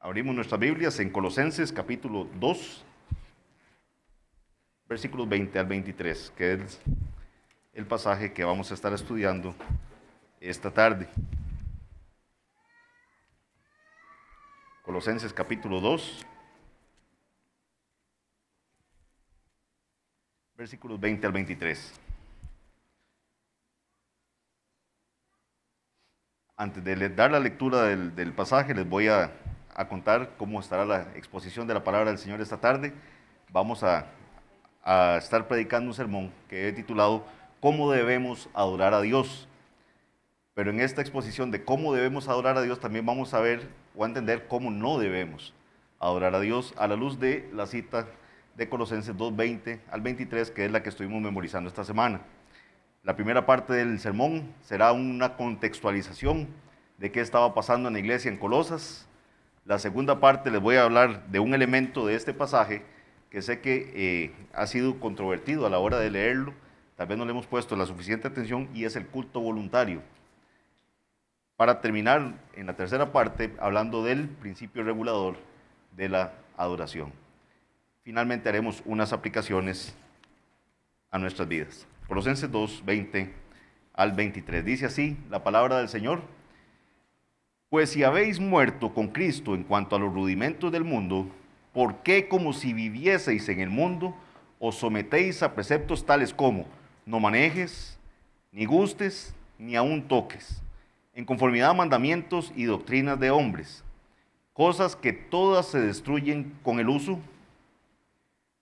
Abrimos nuestras Biblias en Colosenses capítulo 2, versículos 20 al 23, que es el pasaje que vamos a estar estudiando esta tarde. Colosenses capítulo 2, versículos 20 al 23. Antes de dar la lectura del pasaje, les voy a contar cómo estará la exposición de la palabra del Señor esta tarde. Vamos a estar predicando un sermón que he titulado ¿Cómo debemos adorar a Dios? Pero en esta exposición de cómo debemos adorar a Dios también vamos a ver o a entender cómo no debemos adorar a Dios a la luz de la cita de Colosenses 2:20 al 23, que es la que estuvimos memorizando esta semana. La primera parte del sermón será una contextualización de qué estaba pasando en la iglesia en Colosas. La segunda parte les voy a hablar de un elemento de este pasaje que sé que ha sido controvertido a la hora de leerlo, tal vez no le hemos puesto la suficiente atención, y es el culto voluntario. Para terminar en la tercera parte hablando del principio regulador de la adoración. Finalmente haremos unas aplicaciones a nuestras vidas. Colosenses 2, 20 al 23. Dice así la palabra del Señor: Pues si habéis muerto con Cristo en cuanto a los rudimentos del mundo, ¿por qué como si vivieseis en el mundo os sometéis a preceptos tales como no manejes, ni gustes, ni aun toques, en conformidad a mandamientos y doctrinas de hombres, cosas que todas se destruyen con el uso?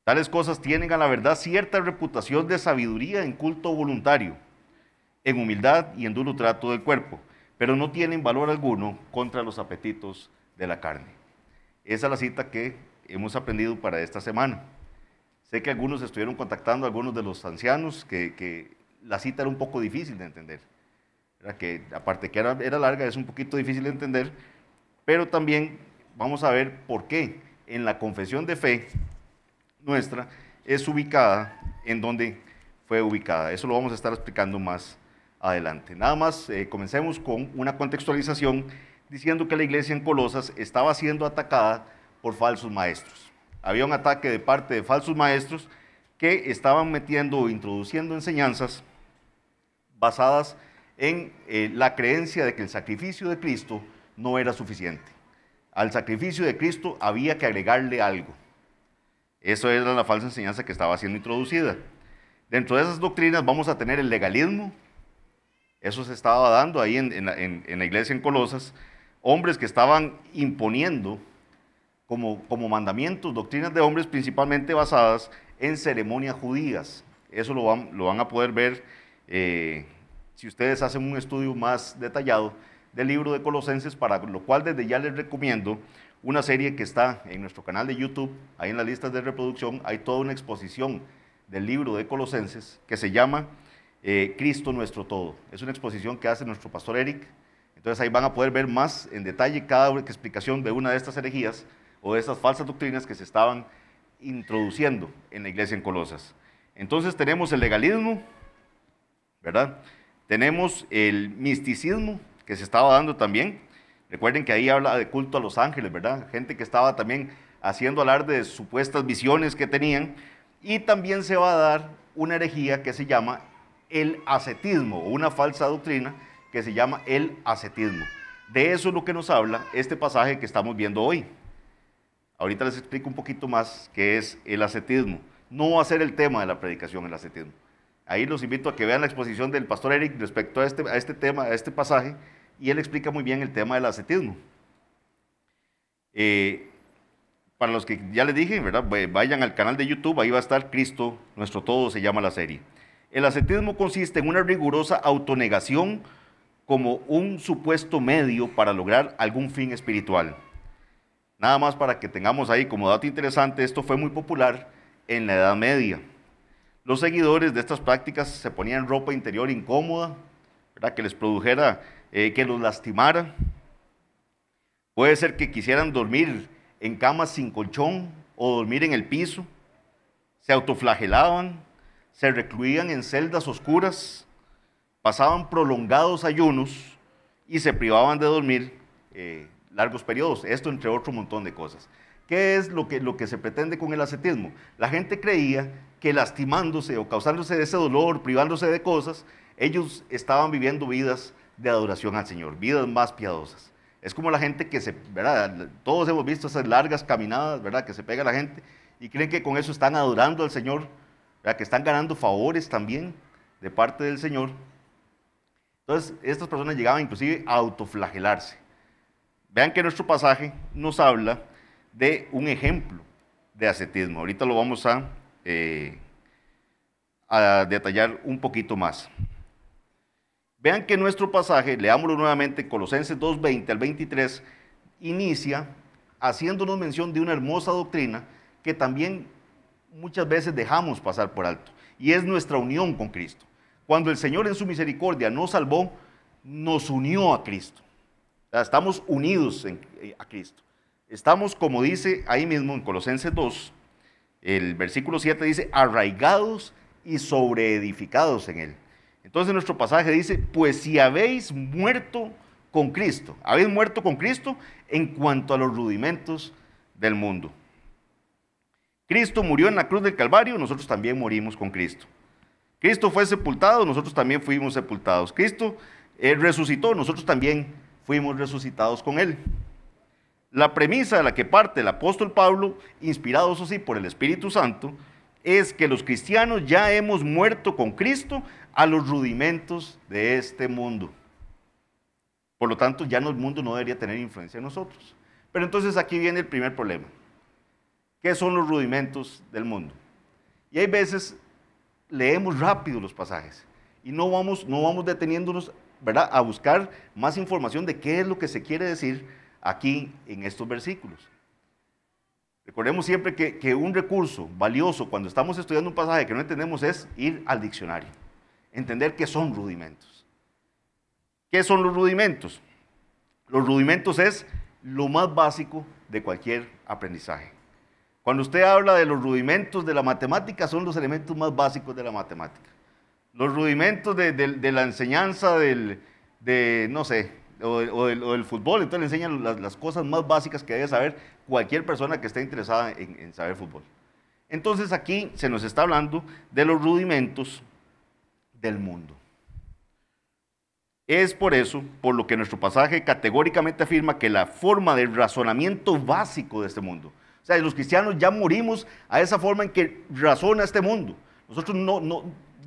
Tales cosas tienen a la verdad cierta reputación de sabiduría en culto voluntario, en humildad y en duro trato del cuerpo, pero no tienen valor alguno contra los apetitos de la carne. Esa es la cita que hemos aprendido para esta semana. Sé que algunos estuvieron contactando a algunos de los ancianos que la cita era un poco difícil de entender. Que aparte que era larga, es un poquito difícil de entender, pero también vamos a ver por qué en la confesión de fe nuestra es ubicada en donde fue ubicada. Eso lo vamos a estar explicando más adelante. Nada más comencemos con una contextualización diciendo que la iglesia en Colosas estaba siendo atacada por falsos maestros. Había un ataque de parte de falsos maestros que estaban metiendo o introduciendo enseñanzas basadas en la creencia de que el sacrificio de Cristo no era suficiente. Al sacrificio de Cristo había que agregarle algo. Eso era la falsa enseñanza que estaba siendo introducida. Dentro de esas doctrinas vamos a tener el legalismo. Eso se estaba dando ahí en la iglesia en Colosas. Hombres que estaban imponiendo como mandamientos, doctrinas de hombres principalmente basadas en ceremonias judías. Eso lo van a poder ver si ustedes hacen un estudio más detallado del libro de Colosenses, para lo cual desde ya les recomiendo una serie que está en nuestro canal de YouTube. Ahí en las listas de reproducción hay toda una exposición del libro de Colosenses que se llama Cristo nuestro todo. Es una exposición que hace nuestro pastor Eric. Entonces ahí van a poder ver más en detalle cada explicación de una de estas herejías o de estas falsas doctrinas que se estaban introduciendo en la iglesia en Colosas. Entonces tenemos el legalismo, ¿verdad? Tenemos el misticismo que se estaba dando también. Recuerden que ahí habla de culto a los ángeles, ¿verdad? Gente que estaba también haciendo alarde de supuestas visiones que tenían. Y también se va a dar una herejía que se llama el ascetismo, o una falsa doctrina que se llama el ascetismo. De eso es lo que nos habla este pasaje que estamos viendo hoy. Ahorita les explico un poquito más qué es el ascetismo. No va a ser el tema de la predicación, el ascetismo. Ahí los invito a que vean la exposición del pastor Eric respecto a este tema, a este pasaje, y él explica muy bien el tema del ascetismo. Para los que ya les dije, ¿verdad? Vayan al canal de YouTube, ahí va a estar Cristo nuestro todo, se llama la serie. El ascetismo consiste en una rigurosa autonegación como un supuesto medio para lograr algún fin espiritual. Nada más para que tengamos ahí como dato interesante, esto fue muy popular en la Edad Media. Los seguidores de estas prácticas se ponían ropa interior incómoda, ¿verdad? Que les produjera, que los lastimara. Puede ser que quisieran dormir en camas sin colchón o dormir en el piso. Se autoflagelaban, se recluían en celdas oscuras, pasaban prolongados ayunos y se privaban de dormir largos periodos. Esto entre otro montón de cosas. ¿Qué es lo que se pretende con el ascetismo? La gente creía que lastimándose o causándose ese dolor, privándose de cosas, ellos estaban viviendo vidas de adoración al Señor, vidas más piadosas. Es como la gente que ¿verdad? Todos hemos visto esas largas caminadas, ¿verdad? Que se pega la gente y creen que con eso están adorando al Señor, ¿verdad? Que están ganando favores también de parte del Señor. Entonces, estas personas llegaban inclusive a autoflagelarse. Vean que nuestro pasaje nos habla de un ejemplo de ascetismo. Ahorita lo vamos a detallar un poquito más. Vean que nuestro pasaje, leámoslo nuevamente, Colosenses 2:20 al 23, inicia haciéndonos mención de una hermosa doctrina que también muchas veces dejamos pasar por alto, y es nuestra unión con Cristo. Cuando el Señor en su misericordia nos salvó, nos unió a Cristo. O sea, estamos unidos a Cristo. Estamos, como dice ahí mismo en Colosenses 2, el versículo 7 dice, arraigados y sobreedificados en Él. Entonces nuestro pasaje dice, pues si habéis muerto con Cristo en cuanto a los rudimentos del mundo. Cristo murió en la cruz del Calvario, nosotros también morimos con Cristo. Cristo fue sepultado, nosotros también fuimos sepultados. Cristo resucitó, nosotros también fuimos resucitados con Él. La premisa de la que parte el apóstol Pablo, inspirado eso sí por el Espíritu Santo, es que los cristianos ya hemos muerto con Cristo a los rudimentos de este mundo. Por lo tanto, ya el mundo no debería tener influencia en nosotros. Pero entonces aquí viene el primer problema. ¿Qué son los rudimentos del mundo? Y hay veces leemos rápido los pasajes y no vamos deteniéndonos, ¿verdad?, a buscar más información de qué es lo que se quiere decir aquí en estos versículos. Recordemos siempre que un recurso valioso cuando estamos estudiando un pasaje que no entendemos es ir al diccionario, entender qué son rudimentos. ¿Qué son los rudimentos? Los rudimentos es lo más básico de cualquier aprendizaje. Cuando usted habla de los rudimentos de la matemática, son los elementos más básicos de la matemática. Los rudimentos de la enseñanza no sé, o del fútbol, entonces le enseñan las cosas más básicas que debe saber cualquier persona que esté interesada en saber fútbol. Entonces aquí se nos está hablando de los rudimentos del mundo. Es por eso, por lo que nuestro pasaje categóricamente afirma que la forma de razonamiento básico de este mundo, o sea, los cristianos ya morimos a esa forma en que razona este mundo. Nosotros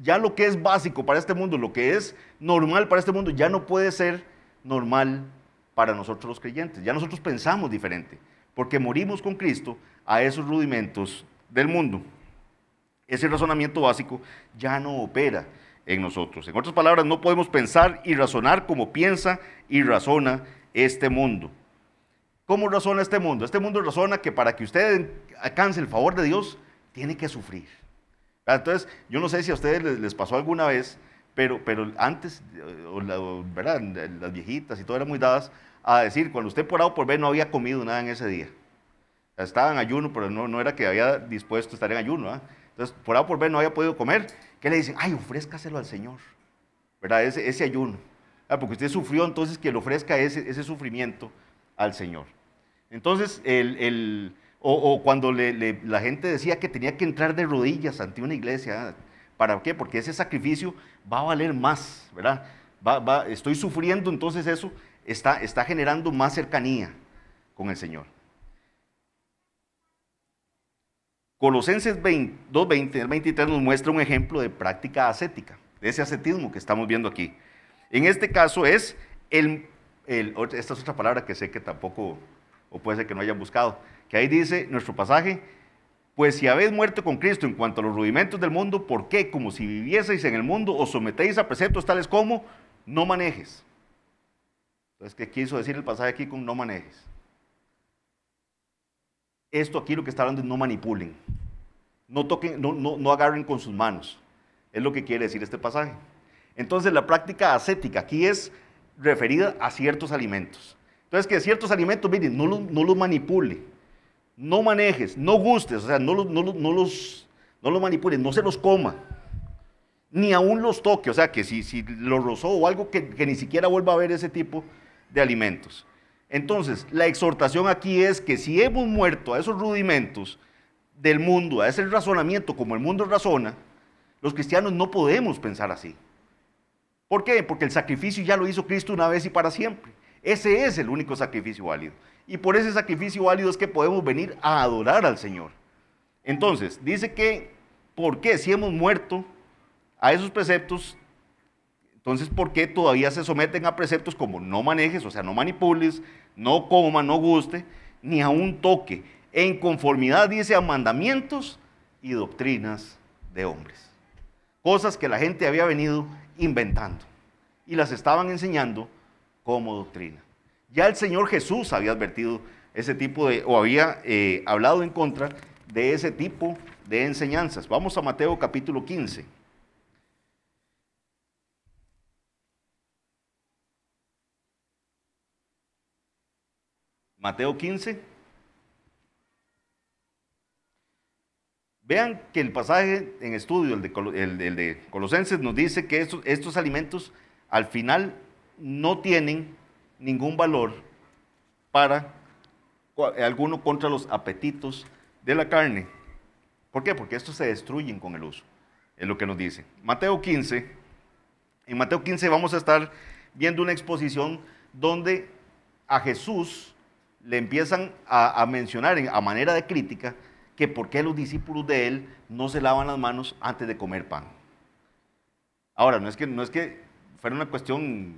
ya lo que es básico para este mundo, lo que es normal para este mundo, ya no puede ser normal para nosotros los creyentes. Ya nosotros pensamos diferente, porque morimos con Cristo a esos rudimentos del mundo. Ese razonamiento básico ya no opera en nosotros. En otras palabras, no podemos pensar y razonar como piensa y razona este mundo. ¿Cómo razona este mundo? Este mundo razona que para que usted alcance el favor de Dios, tiene que sufrir. Entonces, yo no sé si a ustedes les pasó alguna vez, pero antes, ¿verdad?, las viejitas y todo eran muy dadas a decir, cuando usted por A o por B no había comido nada en ese día. Estaba en ayuno, pero no era que había dispuesto a estar en ayuno, ¿eh? Entonces, por A o por B no había podido comer. ¿Qué le dicen? Ay, ofrézcaselo al Señor, ¿verdad? Ese ayuno. Porque usted sufrió, entonces que le ofrezca ese sufrimiento al Señor. Entonces, cuando la gente decía que tenía que entrar de rodillas ante una iglesia, ¿para qué? Porque ese sacrificio va a valer más, ¿verdad? Estoy sufriendo, entonces eso está generando más cercanía con el Señor. Colosenses 2:20 al 23 nos muestra un ejemplo de práctica ascética, de ese ascetismo que estamos viendo aquí. En este caso es esta es otra palabra que sé que tampoco, o puede ser que no hayan buscado, que ahí dice nuestro pasaje, pues si habéis muerto con Cristo en cuanto a los rudimentos del mundo, ¿por qué? Como si vivieseis en el mundo, os sometéis a preceptos tales como, no manejes. Entonces, ¿qué quiso decir el pasaje aquí con no manejes? Esto aquí lo que está hablando es no manipulen, no toquen, no agarren con sus manos, es lo que quiere decir este pasaje. Entonces, la práctica ascética aquí es referida a ciertos alimentos. Entonces, que ciertos alimentos, miren, no los manipule, no manejes, no gustes, o sea, no los manipule, no se los coma, ni aún los toque, o sea, que si lo rozó o algo que ni siquiera vuelva a ver ese tipo de alimentos. Entonces, la exhortación aquí es que si hemos muerto a esos rudimentos del mundo, a ese razonamiento como el mundo razona, los cristianos no podemos pensar así. ¿Por qué? Porque el sacrificio ya lo hizo Cristo una vez y para siempre. Ese es el único sacrificio válido. Y por ese sacrificio válido es que podemos venir a adorar al Señor. Entonces, dice que, ¿por qué? Si hemos muerto a esos preceptos, entonces, ¿por qué todavía se someten a preceptos como no manejes, o sea, no manipules, no coma, no guste, ni a un toque, en conformidad, dice, a mandamientos y doctrinas de hombres? Cosas que la gente había venido inventando y las estaban enseñando como doctrina. Ya el Señor Jesús había advertido ese tipo de, o había hablado en contra de ese tipo de enseñanzas. Vamos a Mateo capítulo 15. Mateo 15. Vean que el pasaje en estudio, el de Colosenses, nos dice que estos alimentos al final no tienen ningún valor para alguno contra los apetitos de la carne. ¿Por qué? Porque estos se destruyen con el uso, es lo que nos dice. Mateo 15, en Mateo 15 vamos a estar viendo una exposición donde a Jesús le empiezan a mencionar a manera de crítica que por qué los discípulos de él no se lavan las manos antes de comer pan. Ahora, no es que fuera una cuestión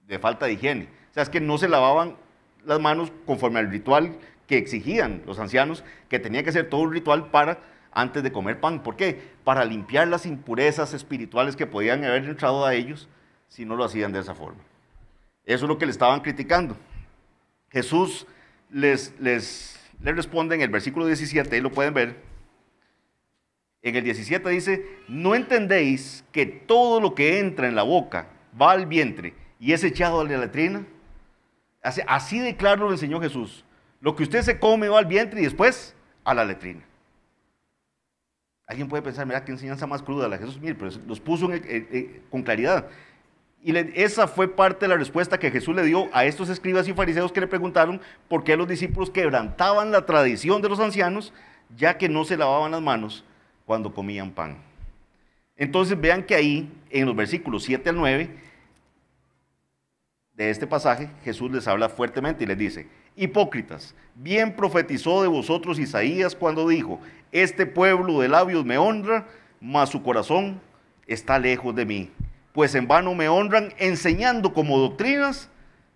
de falta de higiene, o sea, es que no se lavaban las manos conforme al ritual que exigían los ancianos, que tenía que ser todo un ritual para antes de comer pan. ¿Por qué? Para limpiar las impurezas espirituales que podían haber entrado a ellos si no lo hacían de esa forma. Eso es lo que le estaban criticando. Jesús les responde en el versículo 17, ahí lo pueden ver. En el 17 dice, ¿no entendéis que todo lo que entra en la boca va al vientre y es echado a la letrina? Así de claro lo enseñó Jesús. Lo que usted se come va al vientre y después a la letrina. Alguien puede pensar, mira qué enseñanza más cruda la de Jesús, mire, pero los puso con claridad. Y esa fue parte de la respuesta que Jesús le dio a estos escribas y fariseos que le preguntaron por qué los discípulos quebrantaban la tradición de los ancianos, ya que no se lavaban las manos cuando comían pan. Entonces vean que ahí, en los versículos 7 al 9 de este pasaje, Jesús les habla fuertemente y les dice, hipócritas, bien profetizó de vosotros Isaías cuando dijo, este pueblo de labios me honra, mas su corazón está lejos de mí. Pues en vano me honran enseñando como doctrinas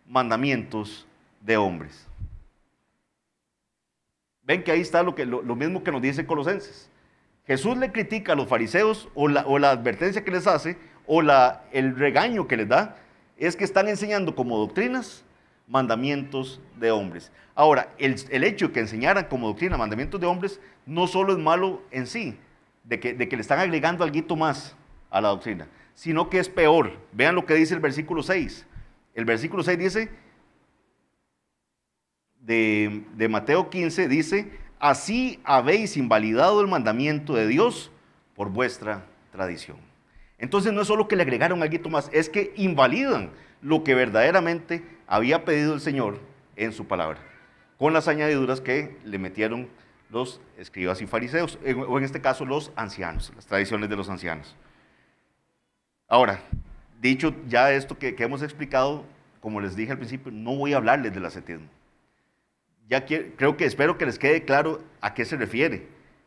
mandamientos de hombres. Ven que ahí está lo mismo que nos dice Colosenses. Jesús le critica a los fariseos o la advertencia que les hace o el regaño que les da es que están enseñando como doctrinas mandamientos de hombres. Ahora, el hecho de que enseñaran como doctrina mandamientos de hombres no solo es malo en sí, de que le están agregando algo más a la doctrina, sino que es peor. Vean lo que dice el versículo 6. El versículo 6 dice, de Mateo 15, dice, así habéis invalidado el mandamiento de Dios por vuestra tradición. Entonces no es solo que le agregaron algo más, es que invalidan lo que verdaderamente había pedido el Señor en su palabra, con las añadiduras que le metieron los escribas y fariseos, o en este caso los ancianos, las tradiciones de los ancianos. Ahora, dicho ya esto que hemos explicado, como les dije al principio, no voy a hablarles del ascetismo. Ya espero que les quede claro a qué se refiere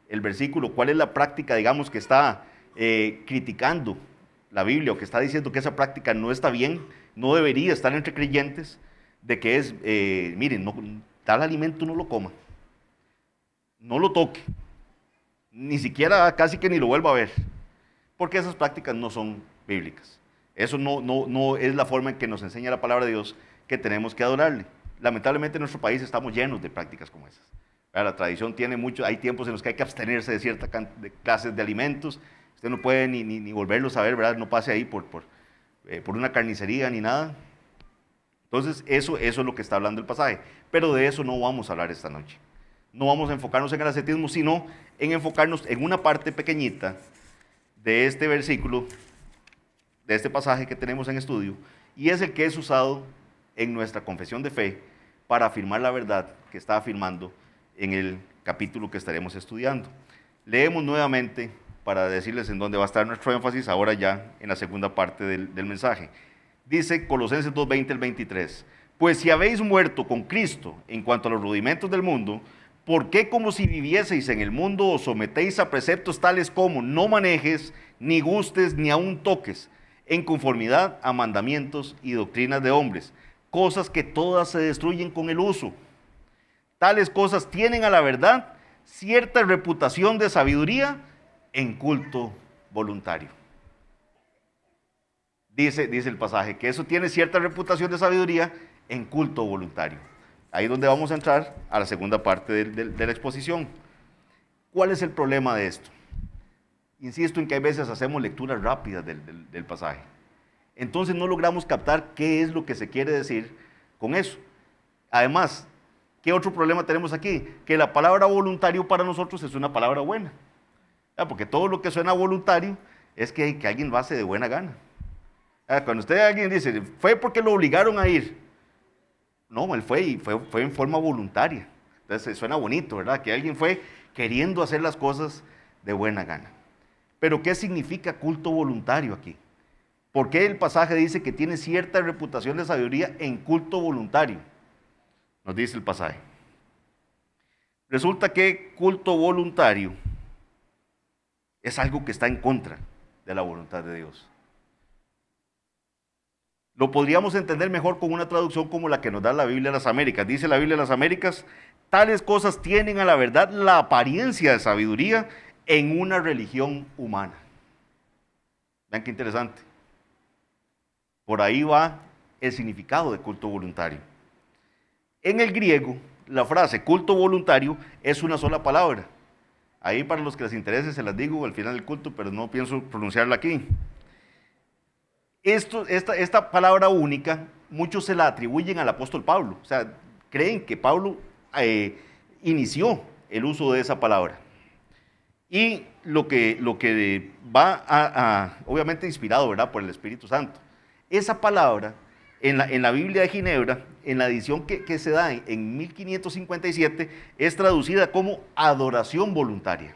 el versículo, cuál es la práctica, digamos, que está criticando la Biblia, o que está diciendo que esa práctica no está bien, no debería estar entre creyentes, de que es, miren, tal alimento no lo coma, no lo toque, ni siquiera casi que ni lo vuelva a ver, porque esas prácticas no son bíblicas. Eso no es la forma en que nos enseña la palabra de Dios que tenemos que adorarle. Lamentablemente en nuestro país estamos llenos de prácticas como esas. La tradición tiene mucho, hay tiempos en los que hay que abstenerse de ciertas clases de alimentos, usted no puede ni volverlos a ver, ¿verdad? No pase ahí por una carnicería ni nada. Entonces eso es lo que está hablando el pasaje, pero de eso no vamos a hablar esta noche. No vamos a enfocarnos en el ascetismo, sino en enfocarnos en una parte pequeñita de este versículo, de este pasaje que tenemos en estudio, y es el que es usado en nuestra confesión de fe para afirmar la verdad que está afirmando en el capítulo que estaremos estudiando. Leemos nuevamente para decirles en dónde va a estar nuestro énfasis ahora ya en la segunda parte del mensaje. Dice Colosenses 2:20 al 23, pues si habéis muerto con Cristo en cuanto a los rudimentos del mundo, ¿por qué como si vivieseis en el mundo os sometéis a preceptos tales como no manejes, ni gustes, ni aun toques, en conformidad a mandamientos y doctrinas de hombres, cosas que todas se destruyen con el uso? Tales cosas tienen a la verdad cierta reputación de sabiduría en culto voluntario. Dice el pasaje que eso tiene cierta reputación de sabiduría en culto voluntario. Ahí es donde vamos a entrar a la segunda parte de la exposición. ¿Cuál es el problema de esto? Insisto en que hay veces hacemos lecturas rápidas del pasaje. Entonces no logramos captar qué es lo que se quiere decir con eso. Además, ¿qué otro problema tenemos aquí? Que la palabra voluntario para nosotros es una palabra buena. Porque todo lo que suena voluntario es que alguien lo hace de buena gana. Cuando alguien dice, fue porque lo obligaron a ir. No, él fue en forma voluntaria. Entonces suena bonito, ¿verdad? Que alguien fue queriendo hacer las cosas de buena gana. Pero ¿qué significa culto voluntario aquí? ¿Por qué el pasaje dice que tiene cierta reputación de sabiduría en culto voluntario? Nos dice el pasaje. Resulta que culto voluntario es algo que está en contra de la voluntad de Dios. Lo podríamos entender mejor con una traducción como la que nos da la Biblia de las Américas. Dice la Biblia de las Américas, tales cosas tienen a la verdad la apariencia de sabiduría en una religión humana. Vean qué interesante. Por ahí va el significado de culto voluntario. En el griego, la frase culto voluntario es una sola palabra. Ahí para los que les interese se las digo al final del culto, pero no pienso pronunciarla aquí. Esta palabra única, muchos se la atribuyen al apóstol Pablo. O sea, creen que Pablo inició el uso de esa palabra. Y lo que va obviamente inspirado, ¿verdad?, por el Espíritu Santo. Esa palabra, en la Biblia de Ginebra, en la edición que se da en 1557, es traducida como adoración voluntaria.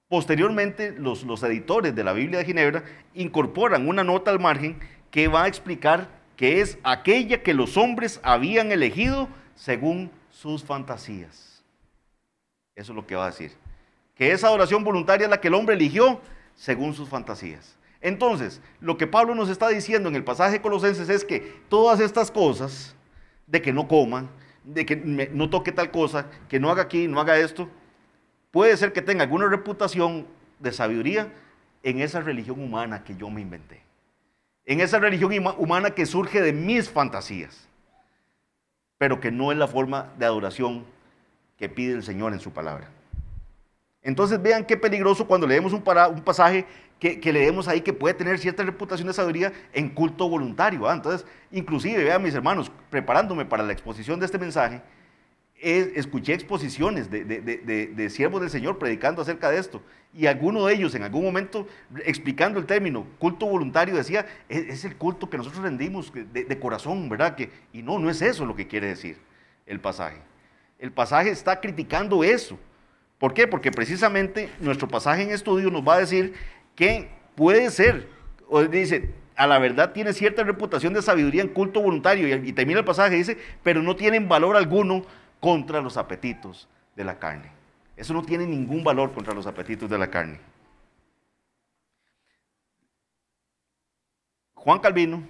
Posteriormente, los editores de la Biblia de Ginebra incorporan una nota al margen que va a explicar que es aquella que los hombres habían elegido según sus fantasías. Eso es lo que va a decir. Que esa adoración voluntaria es la que el hombre eligió según sus fantasías. Entonces, lo que Pablo nos está diciendo en el pasaje de Colosenses es que todas estas cosas, de que no coma, de que no toque tal cosa, que no haga aquí, no haga esto, puede ser que tenga alguna reputación de sabiduría en esa religión humana que yo me inventé. En esa religión humana que surge de mis fantasías, pero que no es la forma de adoración que pide el Señor en su palabra. Entonces vean qué peligroso cuando leemos un pasaje que leemos ahí que puede tener cierta reputación de sabiduría en culto voluntario, ¿verdad? Entonces, inclusive, vean mis hermanos, preparándome para la exposición de este mensaje, escuché exposiciones de siervos del Señor predicando acerca de esto, y alguno de ellos en algún momento explicando el término culto voluntario decía, es el culto que nosotros rendimos de corazón, ¿verdad? Y no es eso lo que quiere decir el pasaje. El pasaje está criticando eso. ¿Por qué? Porque precisamente nuestro pasaje en estudio nos va a decir que puede ser, o dice, a la verdad tiene cierta reputación de sabiduría en culto voluntario, y termina el pasaje y dice, pero no tienen valor alguno contra los apetitos de la carne. Eso no tiene ningún valor contra los apetitos de la carne. Juan Calvino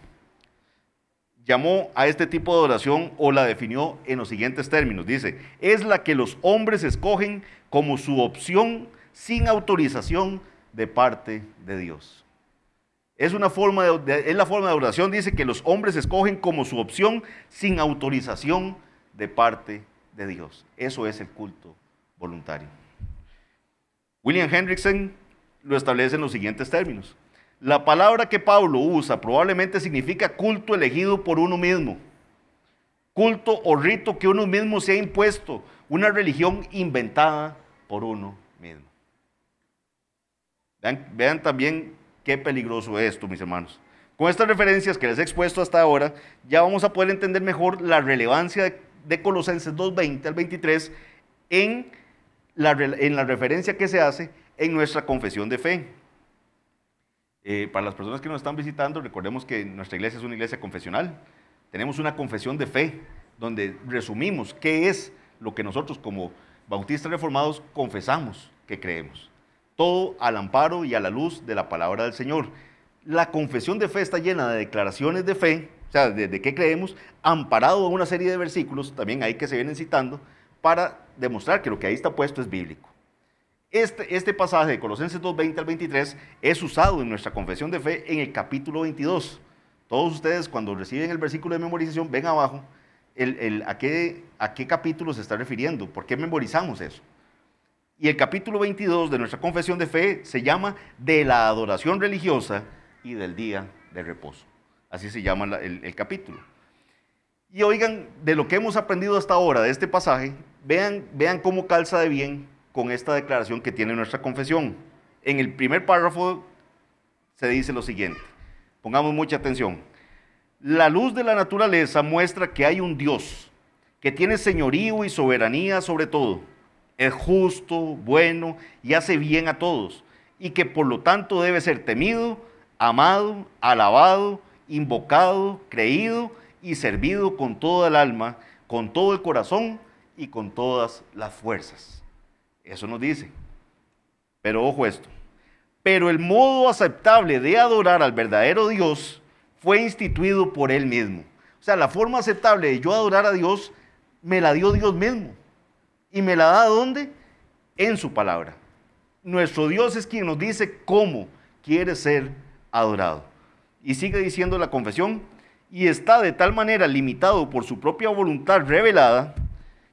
llamó a este tipo de adoración o la definió en los siguientes términos. Dice, es la que los hombres escogen como su opción sin autorización de parte de Dios. Es la forma de adoración, dice, que los hombres escogen como su opción sin autorización de parte de Dios. Eso es el culto voluntario. William Hendrickson lo establece en los siguientes términos. La palabra que Pablo usa probablemente significa culto elegido por uno mismo, culto o rito que uno mismo se ha impuesto, una religión inventada por uno mismo. Vean también qué peligroso es esto, mis hermanos, Con estas referencias que les he expuesto hasta ahora, ya vamos a poder entender mejor la relevancia de Colosenses 2:20 al 23 en la referencia que se hace en nuestra confesión de fe. Para las personas que nos están visitando, recordemos que nuestra iglesia es una iglesia confesional. Tenemos una confesión de fe, donde resumimos qué es lo que nosotros como bautistas reformados confesamos que creemos. Todo al amparo y a la luz de la palabra del Señor. La confesión de fe está llena de declaraciones de fe, o sea, de qué creemos, amparado en una serie de versículos, también ahí que se vienen citando, para demostrar que lo que ahí está puesto es bíblico. Este pasaje de Colosenses 2:20 al 23 es usado en nuestra confesión de fe en el capítulo 22. Todos ustedes cuando reciben el versículo de memorización ven abajo a qué capítulo se está refiriendo, por qué memorizamos eso. Y el capítulo 22 de nuestra confesión de fe se llama de la adoración religiosa y del día de reposo. Así se llama el capítulo. Y oigan, de lo que hemos aprendido hasta ahora de este pasaje, vean cómo calza de bien con esta declaración que tiene nuestra confesión. En el primer párrafo se dice lo siguiente, pongamos mucha atención. La luz de la naturaleza muestra que hay un Dios que tiene señorío y soberanía sobre todo. Es justo, bueno y hace bien a todos, y que por lo tanto debe ser temido, amado, alabado, invocado, creído y servido con toda el alma, con todo el corazón y con todas las fuerzas. Eso nos dice. Pero ojo esto. Pero el modo aceptable de adorar al verdadero Dios fue instituido por Él mismo. O sea, la forma aceptable de yo adorar a Dios me la dio Dios mismo. ¿Y me la da dónde? En su palabra. Nuestro Dios es quien nos dice cómo quiere ser adorado. Y sigue diciendo la confesión, y está de tal manera limitado por su propia voluntad revelada,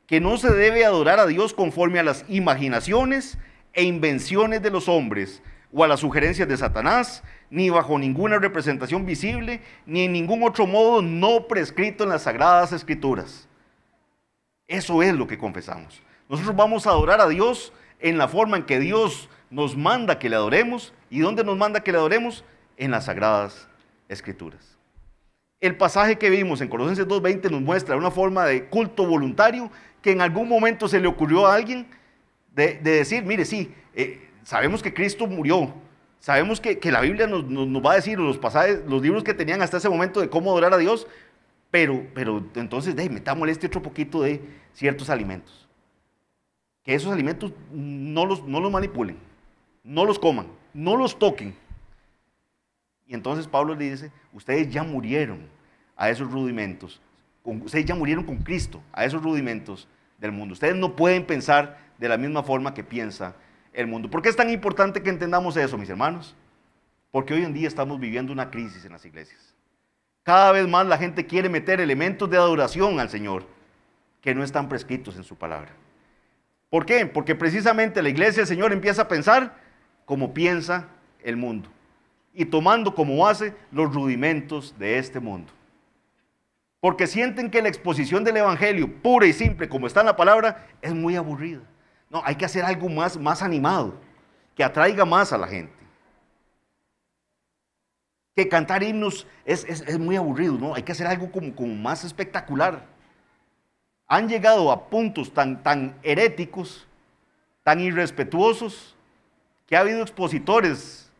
que no se debe adorar a Dios conforme a las imaginaciones e invenciones de los hombres, o a las sugerencias de Satanás, ni bajo ninguna representación visible, ni en ningún otro modo no prescrito en las Sagradas Escrituras. Eso es lo que confesamos. Nosotros vamos a adorar a Dios en la forma en que Dios nos manda que le adoremos. ¿Y dónde nos manda que le adoremos? En las Sagradas Escrituras. El pasaje que vimos en Colosenses 2:20 nos muestra una forma de culto voluntario que en algún momento se le ocurrió a alguien de decir, mire, sí, sabemos que Cristo murió, sabemos que la Biblia nos va a decir los pasajes, los libros que tenían hasta ese momento de cómo adorar a Dios, pero entonces metámosle otro poquito de ciertos alimentos. Que esos alimentos no los manipulen, no los coman, no los toquen. Y entonces Pablo le dice, ustedes ya murieron a esos rudimentos, ustedes ya murieron con Cristo a esos rudimentos del mundo. Ustedes no pueden pensar de la misma forma que piensa el mundo. ¿Por qué es tan importante que entendamos eso, mis hermanos? Porque hoy en día estamos viviendo una crisis en las iglesias. Cada vez más la gente quiere meter elementos de adoración al Señor que no están prescritos en su palabra. ¿Por qué? Porque precisamente la iglesia del Señor empieza a pensar como piensa el mundo y tomando como base los rudimentos de este mundo. Porque sienten que la exposición del evangelio pura y simple como está en la palabra es muy aburrida. No, hay que hacer algo más animado, que atraiga más a la gente. Que cantar himnos es muy aburrido, ¿no? Hay que hacer algo como más espectacular. Han llegado a puntos tan heréticos, tan irrespetuosos, que ha habido expositores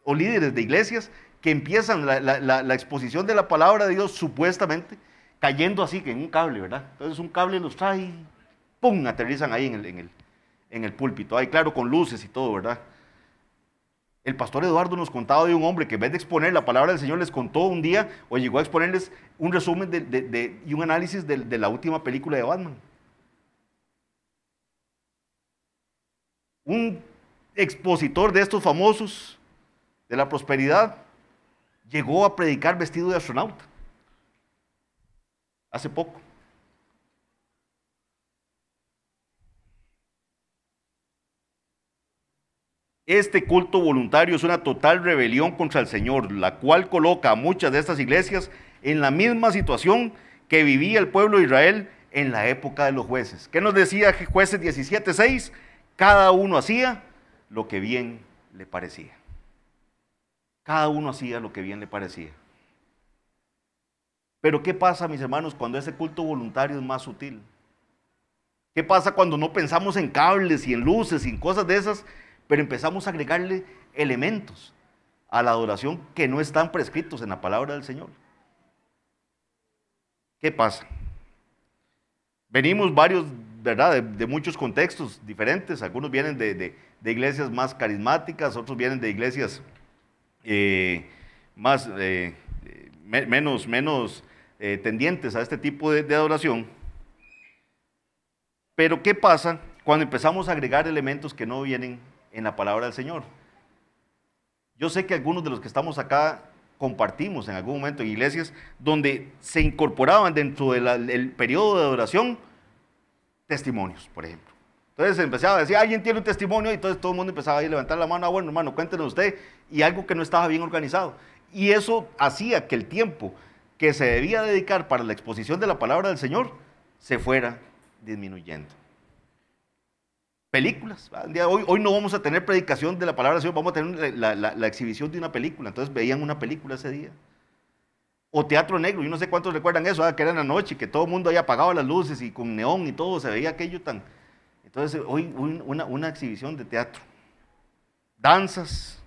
o líderes de iglesias que empiezan la exposición de la palabra de Dios supuestamente cayendo así que en un cable, ¿verdad? Entonces un cable los trae, ¡pum!, aterrizan ahí en el púlpito, ahí claro, con luces y todo, ¿verdad? El pastor Eduardo nos contaba de un hombre que en vez de exponer la palabra del Señor les contó un día o llegó a exponerles un resumen y un análisis de la última película de Batman. Un expositor de estos famosos de la prosperidad llegó a predicar vestido de astronauta hace poco. Este culto voluntario es una total rebelión contra el Señor, la cual coloca a muchas de estas iglesias en la misma situación que vivía el pueblo de Israel en la época de los jueces. ¿Qué nos decía Jueces 17:6? Cada uno hacía lo que bien le parecía. Cada uno hacía lo que bien le parecía. Pero ¿qué pasa, mis hermanos, cuando ese culto voluntario es más sutil? ¿Qué pasa cuando no pensamos en cables y en luces y en cosas de esas, pero empezamos a agregarle elementos a la adoración que no están prescritos en la palabra del Señor? ¿Qué pasa? Venimos varios, ¿verdad?, de muchos contextos diferentes. Algunos vienen de iglesias más carismáticas, otros vienen de iglesias más, menos tendientes a este tipo de adoración. Pero ¿qué pasa cuando empezamos a agregar elementos que no vienen en la palabra del Señor? Yo sé que algunos de los que estamos acá compartimos en algún momento en iglesias donde se incorporaban dentro del periodo de adoración testimonios, por ejemplo. Entonces empezaba a decir, alguien tiene un testimonio, y entonces todo el mundo empezaba a levantar la mano, bueno, hermano, cuéntenos usted, y algo que no estaba bien organizado. Y eso hacía que el tiempo que se debía dedicar para la exposición de la palabra del Señor se fuera disminuyendo. Películas. Hoy no vamos a tener predicación de la palabra del Señor, vamos a tener la exhibición de una película. Entonces veían una película ese día. O teatro negro, yo no sé cuántos recuerdan eso, que era en la noche, que todo el mundo había apagado las luces y con neón y todo, se veía aquello tan... Entonces hoy una exhibición de teatro. Danzas.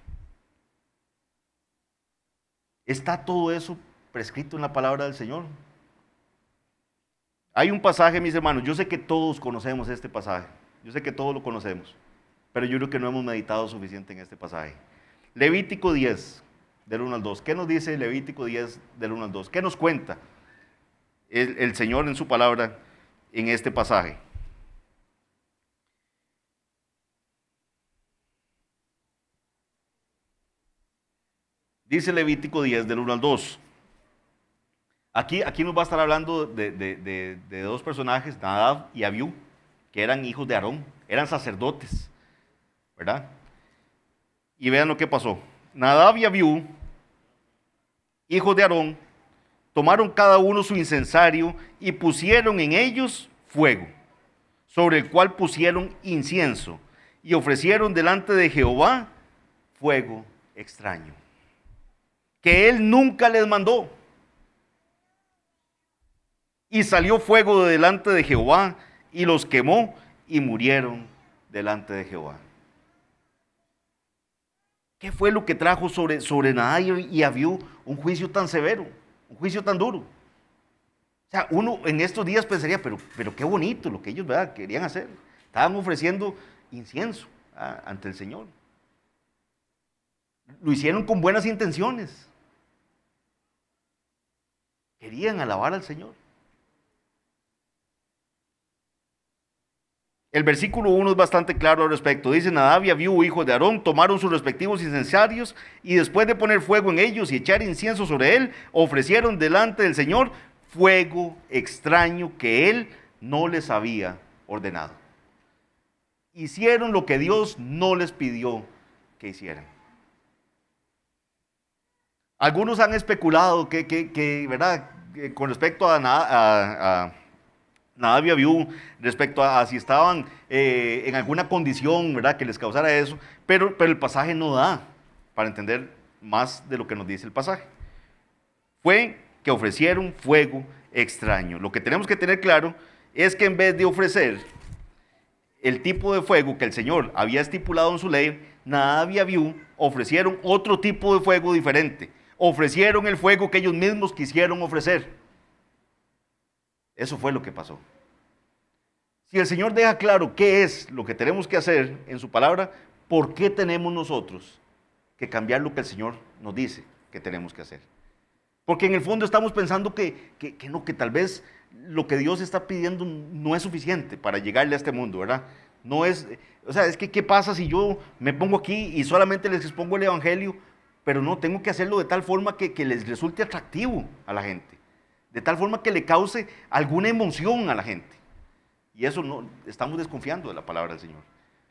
¿Está todo eso prescrito en la palabra del Señor? Hay un pasaje, mis hermanos, yo sé que todos conocemos este pasaje, yo sé que todos lo conocemos, pero yo creo que no hemos meditado suficiente en este pasaje. Levítico 10, del 1 al 2. ¿Qué nos dice Levítico 10, del 1 al 2? ¿Qué nos cuenta el Señor en su palabra en este pasaje? Dice Levítico 10, del 1 al 2. Aquí nos va a estar hablando de dos personajes, Nadab y Abiú, que eran hijos de Aarón, eran sacerdotes, ¿verdad? Y vean lo que pasó. Nadab y Abiú, hijos de Aarón, tomaron cada uno su incensario y pusieron en ellos fuego, sobre el cual pusieron incienso, y ofrecieron delante de Jehová fuego extraño, que él nunca les mandó. Y salió fuego de delante de Jehová, y los quemó, y murieron delante de Jehová. ¿Qué fue lo que trajo sobre Nadab y Abiú un juicio tan severo, un juicio tan duro? O sea, uno en estos días pensaría, pero qué bonito lo que ellos, ¿verdad?, querían hacer. Estaban ofreciendo incienso ante el Señor. Lo hicieron con buenas intenciones. Querían alabar al Señor. El versículo 1 es bastante claro al respecto. Dice, Nadab y Abiú, hijos de Aarón, tomaron sus respectivos incensarios y después de poner fuego en ellos y echar incienso sobre él, ofrecieron delante del Señor fuego extraño que él no les había ordenado. Hicieron lo que Dios no les pidió que hicieran. Algunos han especulado ¿verdad?, con respecto a Nadab y Abiú, respecto a si estaban en alguna condición, ¿verdad?, que les causara eso, pero el pasaje no da para entender más de lo que nos dice el pasaje. Fue que ofrecieron fuego extraño. Lo que tenemos que tener claro es que en vez de ofrecer el tipo de fuego que el Señor había estipulado en su ley, Nadab y Abiú ofrecieron otro tipo de fuego diferente. Ofrecieron el fuego que ellos mismos quisieron ofrecer. Eso fue lo que pasó. Si el Señor deja claro qué es lo que tenemos que hacer en su palabra, ¿por qué tenemos nosotros que cambiar lo que el Señor nos dice que tenemos que hacer? Porque en el fondo estamos pensando que tal vez lo que Dios está pidiendo no es suficiente para llegarle a este mundo, ¿verdad? No es, o sea, es que ¿qué pasa si yo me pongo aquí y solamente les expongo el Evangelio, pero no, tengo que hacerlo de tal forma que les resulte atractivo a la gente, de tal forma que le cause alguna emoción a la gente? Y eso no, estamos desconfiando de la palabra del Señor.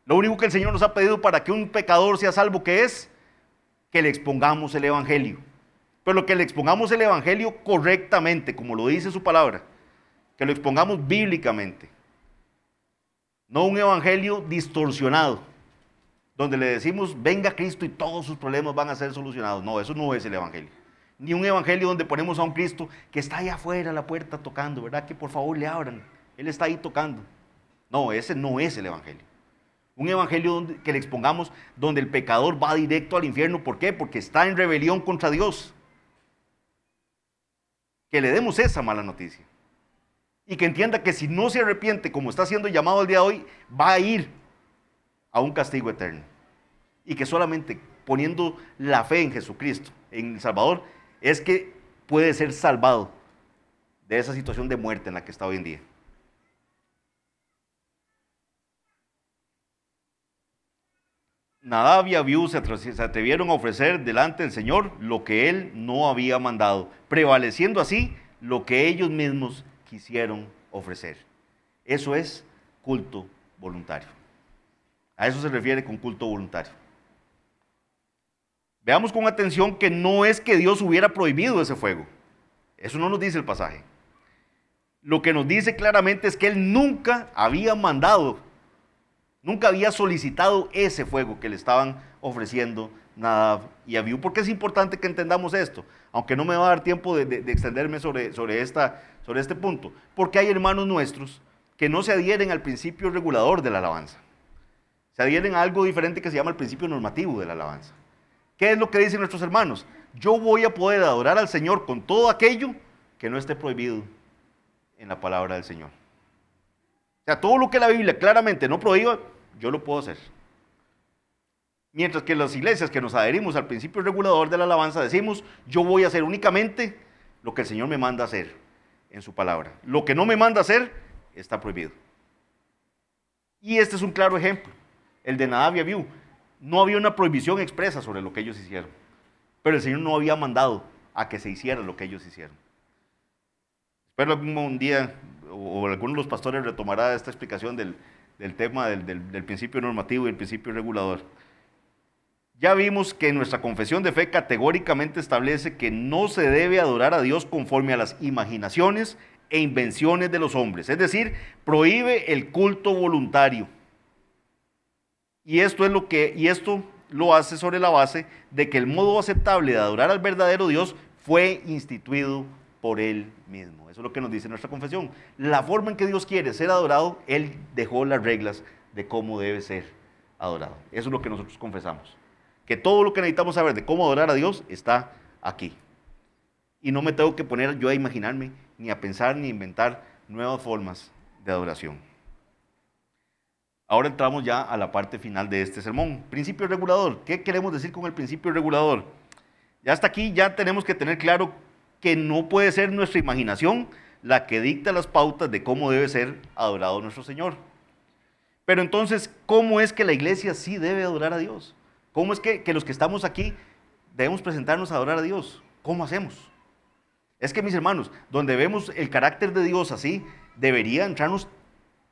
Lo único que el Señor nos ha pedido para que un pecador sea salvo, ¿qué es? Que le expongamos el Evangelio. Pero que le expongamos el Evangelio correctamente, como lo dice su palabra. Que lo expongamos bíblicamente. No un Evangelio distorsionado, donde le decimos, venga Cristo y todos sus problemas van a ser solucionados. No, eso no es el Evangelio. ni un evangelio donde ponemos a un Cristo que está allá afuera a la puerta tocando, ¿verdad? Que por favor le abran, Él está ahí tocando. No, ese no es el evangelio. Un evangelio que le expongamos donde el pecador va directo al infierno. ¿Por qué? Porque está en rebelión contra Dios. Que le demos esa mala noticia. Y que entienda que si no se arrepiente, como está siendo llamado el día de hoy, va a ir a un castigo eterno. Y que solamente poniendo la fe en Jesucristo, en el Salvador, es que puede ser salvado de esa situación de muerte en la que está hoy en día. Nadab y Abiú se atrevieron a ofrecer delante del Señor lo que Él no había mandado, prevaleciendo así lo que ellos mismos quisieron ofrecer. Eso es culto voluntario. A eso se refiere con culto voluntario. Veamos con atención que no es que Dios hubiera prohibido ese fuego. Eso no nos dice el pasaje. Lo que nos dice claramente es que Él nunca había mandado, nunca había solicitado ese fuego que le estaban ofreciendo Nadab y Abiú. ¿Por qué es importante que entendamos esto? Aunque no me va a dar tiempo de extenderme sobre este punto. Porque hay hermanos nuestros que no se adhieren al principio regulador de la alabanza. Se adhieren a algo diferente que se llama el principio normativo de la alabanza. ¿Qué es lo que dicen nuestros hermanos? Yo voy a poder adorar al Señor con todo aquello que no esté prohibido en la palabra del Señor. O sea, todo lo que la Biblia claramente no prohíba, yo lo puedo hacer. Mientras que las iglesias que nos adherimos al principio regulador de la alabanza decimos, yo voy a hacer únicamente lo que el Señor me manda hacer en su palabra. Lo que no me manda hacer está prohibido. Y este es un claro ejemplo, el de Nadab y Abiú. No había una prohibición expresa sobre lo que ellos hicieron, pero el Señor no había mandado a que se hiciera lo que ellos hicieron. Espero algún día, o alguno de los pastores retomará esta explicación del tema del principio normativo y el principio regulador. Ya vimos que nuestra confesión de fe categóricamente establece que no se debe adorar a Dios conforme a las imaginaciones e invenciones de los hombres, es decir, prohíbe el culto voluntario. Y esto lo hace sobre la base de que el modo aceptable de adorar al verdadero Dios fue instituido por Él mismo. Eso es lo que nos dice nuestra confesión. La forma en que Dios quiere ser adorado, Él dejó las reglas de cómo debe ser adorado. Eso es lo que nosotros confesamos. Que todo lo que necesitamos saber de cómo adorar a Dios está aquí. Y no me tengo que poner yo a imaginarme, ni a pensar, ni a inventar nuevas formas de adoración. Ahora entramos ya a la parte final de este sermón. Principio regulador. ¿Qué queremos decir con el principio regulador? Ya hasta aquí ya tenemos que tener claro que no puede ser nuestra imaginación la que dicta las pautas de cómo debe ser adorado nuestro Señor. Pero entonces, ¿cómo es que la iglesia sí debe adorar a Dios? ¿Cómo es que los que estamos aquí debemos presentarnos a adorar a Dios? ¿Cómo hacemos? Es que, mis hermanos, donde vemos el carácter de Dios así, debería entrarnos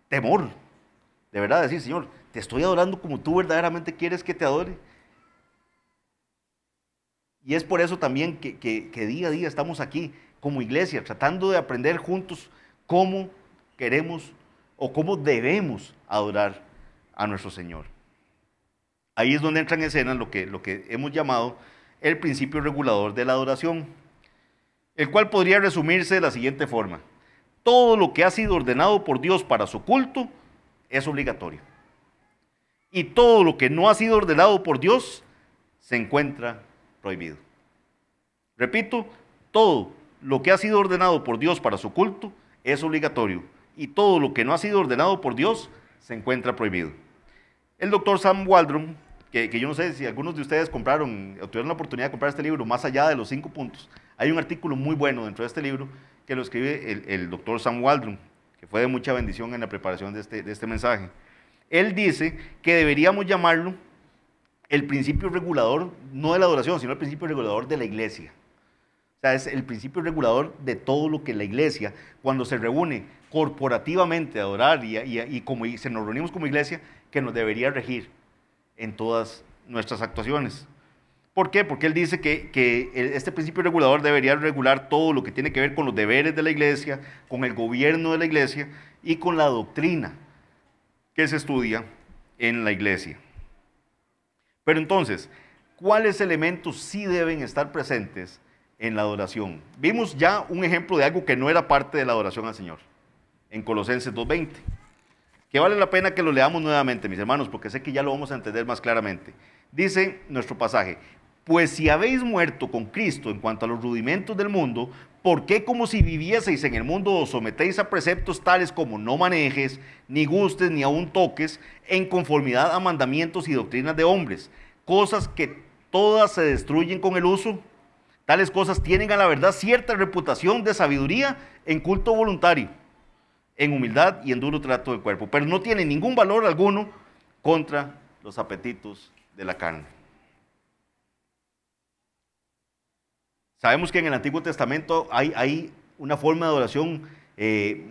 temor. De verdad, decir, Señor, te estoy adorando como tú verdaderamente quieres que te adore. Y es por eso también que día a día estamos aquí como iglesia, tratando de aprender juntos cómo queremos o cómo debemos adorar a nuestro Señor. Ahí es donde entra en escena lo que hemos llamado el principio regulador de la adoración, el cual podría resumirse de la siguiente forma. Todo lo que ha sido ordenado por Dios para su culto es obligatorio. Y todo lo que no ha sido ordenado por Dios se encuentra prohibido. Repito, todo lo que ha sido ordenado por Dios para su culto es obligatorio. Y todo lo que no ha sido ordenado por Dios se encuentra prohibido. El doctor Sam Waldron, que yo no sé si algunos de ustedes compraron o tuvieron la oportunidad de comprar este libro, Más allá de los 5 puntos, hay un artículo muy bueno dentro de este libro que lo escribe el doctor Sam Waldron, que fue de mucha bendición en la preparación de este mensaje. Él dice que deberíamos llamarlo el principio regulador, no de la adoración, sino el principio regulador de la iglesia. O sea, es el principio regulador de todo lo que la iglesia, cuando se reúne corporativamente a adorar y nos reunimos como iglesia, que nos debería regir en todas nuestras actuaciones. ¿Por qué? Porque él dice que este principio regulador debería regular todo lo que tiene que ver con los deberes de la iglesia, con el gobierno de la iglesia y con la doctrina que se estudia en la iglesia. Pero entonces, ¿cuáles elementos sí deben estar presentes en la adoración. Vimos ya un ejemplo de algo que no era parte de la adoración al Señor, en Colosenses 2:20, que vale la pena que lo leamos nuevamente, mis hermanos, porque sé que ya lo vamos a entender más claramente. Dice nuestro pasaje: pues si habéis muerto con Cristo en cuanto a los rudimentos del mundo, ¿por qué como si vivieseis en el mundo os sometéis a preceptos tales como no manejes, ni gustes, ni aun toques, en conformidad a mandamientos y doctrinas de hombres, cosas que todas se destruyen con el uso? Tales cosas tienen a la verdad cierta reputación de sabiduría en culto voluntario, en humildad y en duro trato del cuerpo, pero no tienen ningún valor alguno contra los apetitos de la carne. Sabemos que en el Antiguo Testamento hay una forma de adoración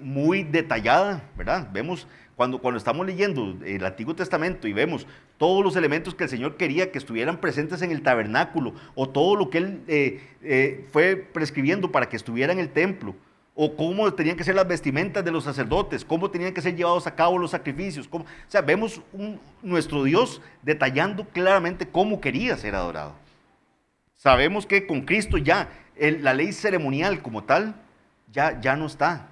muy detallada, ¿verdad? Vemos cuando estamos leyendo el Antiguo Testamento y vemos todos los elementos que el Señor quería que estuvieran presentes en el tabernáculo, o todo lo que Él fue prescribiendo para que estuviera en el templo, o cómo tenían que ser las vestimentas de los sacerdotes, cómo tenían que ser llevados a cabo los sacrificios. O sea, vemos nuestro Dios detallando claramente cómo quería ser adorado. Sabemos que con Cristo ya la ley ceremonial como tal ya no está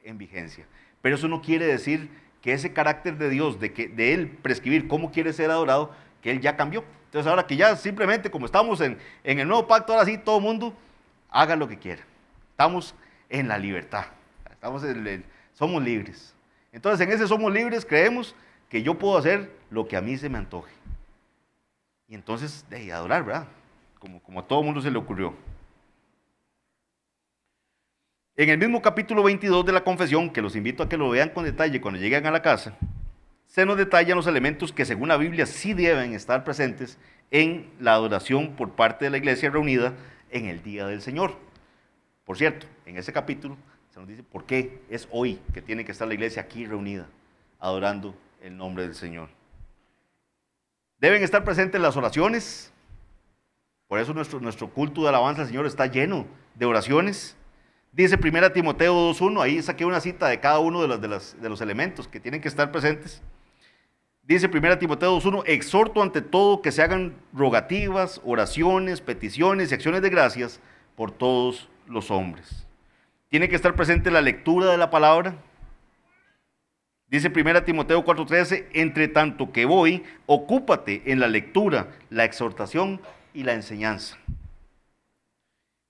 en vigencia, pero eso no quiere decir que ese carácter de Dios, de Él prescribir cómo quiere ser adorado, que Él ya cambió. Entonces ahora que ya simplemente como estamos en el nuevo pacto, ahora sí todo el mundo haga lo que quiera. Estamos en la libertad, somos libres. Entonces en ese somos libres creemos que yo puedo hacer lo que a mí se me antoje. Y entonces adorar, ¿verdad? Como a todo el mundo se le ocurrió. En el mismo capítulo 22 de la confesión, que los invito a que lo vean con detalle cuando lleguen a la casa, se nos detallan los elementos que según la Biblia sí deben estar presentes en la adoración por parte de la iglesia reunida en el día del Señor. Por cierto, en ese capítulo se nos dice por qué es hoy que tiene que estar la iglesia aquí reunida, adorando el nombre del Señor. Deben estar presentes las oraciones. Por eso nuestro culto de alabanza al Señor está lleno de oraciones. Dice 1 Timoteo 2:1, ahí saqué una cita de cada uno de los elementos que tienen que estar presentes. Dice 1 Timoteo 2:1, exhorto ante todo que se hagan rogativas, oraciones, peticiones y acciones de gracias por todos los hombres. Tiene que estar presente la lectura de la palabra. Dice 1 Timoteo 4:13, entre tanto que voy, ocúpate en la lectura, la exhortación y la enseñanza.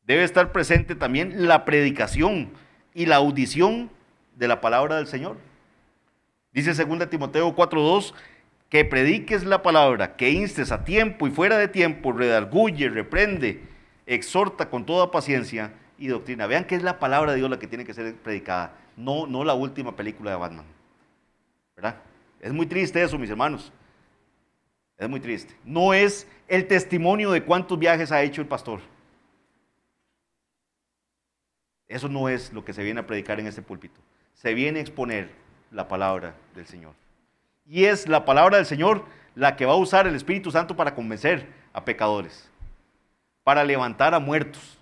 Debe estar presente también la predicación y la audición de la palabra del Señor. Dice 2 Timoteo 4:2, que prediques la palabra, que instes a tiempo y fuera de tiempo, redarguye, reprende, exhorta con toda paciencia y doctrina. Vean que es la palabra de Dios la que tiene que ser predicada, no la última película de Batman, ¿verdad? Es muy triste eso, mis hermanos. Es muy triste. No es el testimonio de cuántos viajes ha hecho el pastor. Eso no es lo que se viene a predicar en este púlpito. Se viene a exponer la palabra del Señor. Y es la palabra del Señor la que va a usar el Espíritu Santo para convencer a pecadores, para levantar a muertos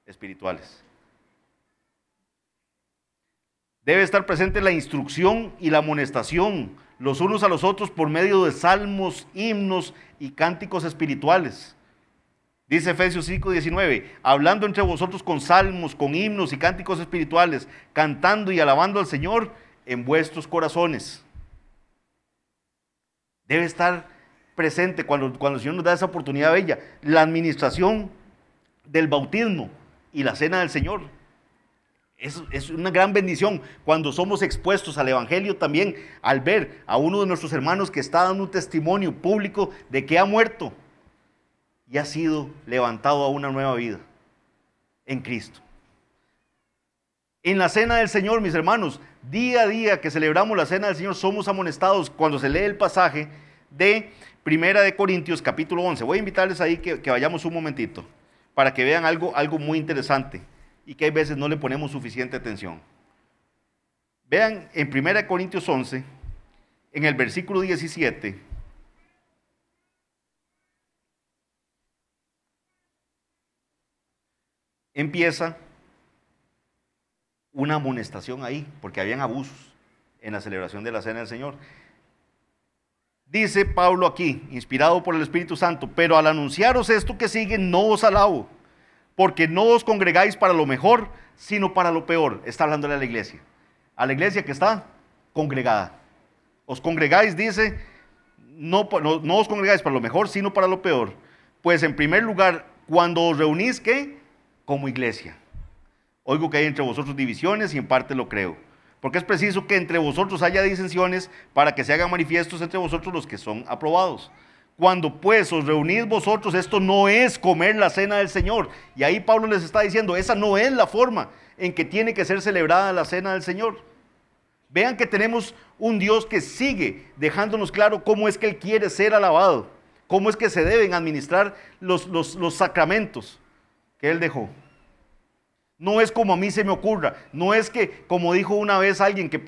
espirituales. Debe estar presente la instrucción y la amonestación los unos a los otros por medio de salmos, himnos y cánticos espirituales. Dice Efesios 5:19, hablando entre vosotros con salmos, con himnos y cánticos espirituales, cantando y alabando al Señor en vuestros corazones. Debe estar presente cuando el Señor nos da esa oportunidad bella, la administración del bautismo y la cena del Señor. Es una gran bendición cuando somos expuestos al Evangelio también, al ver a uno de nuestros hermanos que está dando un testimonio público de que ha muerto y ha sido levantado a una nueva vida en Cristo. En la cena del Señor, mis hermanos, día a día que celebramos la cena del Señor, somos amonestados cuando se lee el pasaje de 1 Corintios capítulo 11. Voy a invitarles ahí que vayamos un momentito para que vean algo muy interesante y que hay veces no le ponemos suficiente atención. Vean en 1 Corintios 11, en el versículo 17, empieza una amonestación ahí, porque habían abusos en la celebración de la cena del Señor. Dice Pablo aquí, inspirado por el Espíritu Santo, pero al anunciaros esto que sigue, no os alabo, porque no os congregáis para lo mejor, sino para lo peor. Está hablándole a la iglesia que está congregada. Os congregáis, dice, no os congregáis para lo mejor, sino para lo peor. Pues en primer lugar, cuando os reunís, ¿qué? Como iglesia. Oigo que hay entre vosotros divisiones y en parte lo creo. Porque es preciso que entre vosotros haya disensiones para que se hagan manifiestos entre vosotros los que son aprobados. Cuando pues os reunís vosotros, esto no es comer la cena del Señor. Y ahí Pablo les está diciendo, esa no es la forma en que tiene que ser celebrada la cena del Señor. Vean que tenemos un Dios que sigue dejándonos claro cómo es que Él quiere ser alabado, cómo es que se deben administrar los sacramentos que Él dejó. No es como a mí se me ocurra, no es que, como dijo una vez alguien, que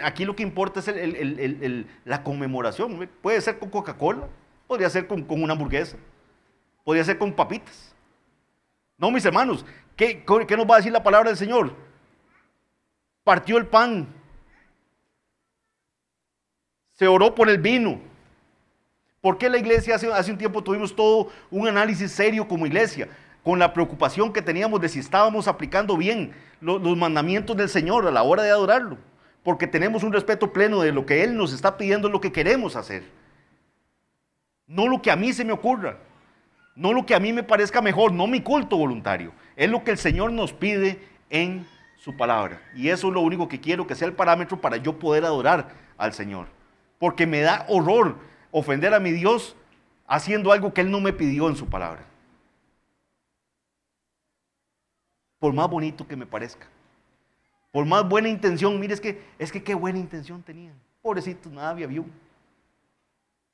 aquí lo que importa es la conmemoración. Puede ser con Coca-Cola, podría ser con una hamburguesa, podría ser con papitas. No, mis hermanos, ¿qué nos va a decir la palabra del Señor? Partió el pan, se oró por el vino. ¿Por qué la iglesia hace un tiempo tuvimos todo un análisis serio como iglesia, con la preocupación que teníamos de si estábamos aplicando bien los mandamientos del Señor a la hora de adorarlo? Porque tenemos un respeto pleno de lo que Él nos está pidiendo, lo que queremos hacer. No lo que a mí se me ocurra, no lo que a mí me parezca mejor, no mi culto voluntario. Es lo que el Señor nos pide en su palabra. Y eso es lo único que quiero que sea el parámetro para yo poder adorar al Señor. Porque me da horror ofender a mi Dios haciendo algo que Él no me pidió en su palabra. Por más bonito que me parezca, por más buena intención, mire, es que qué buena intención tenían. Pobrecito Navia vio.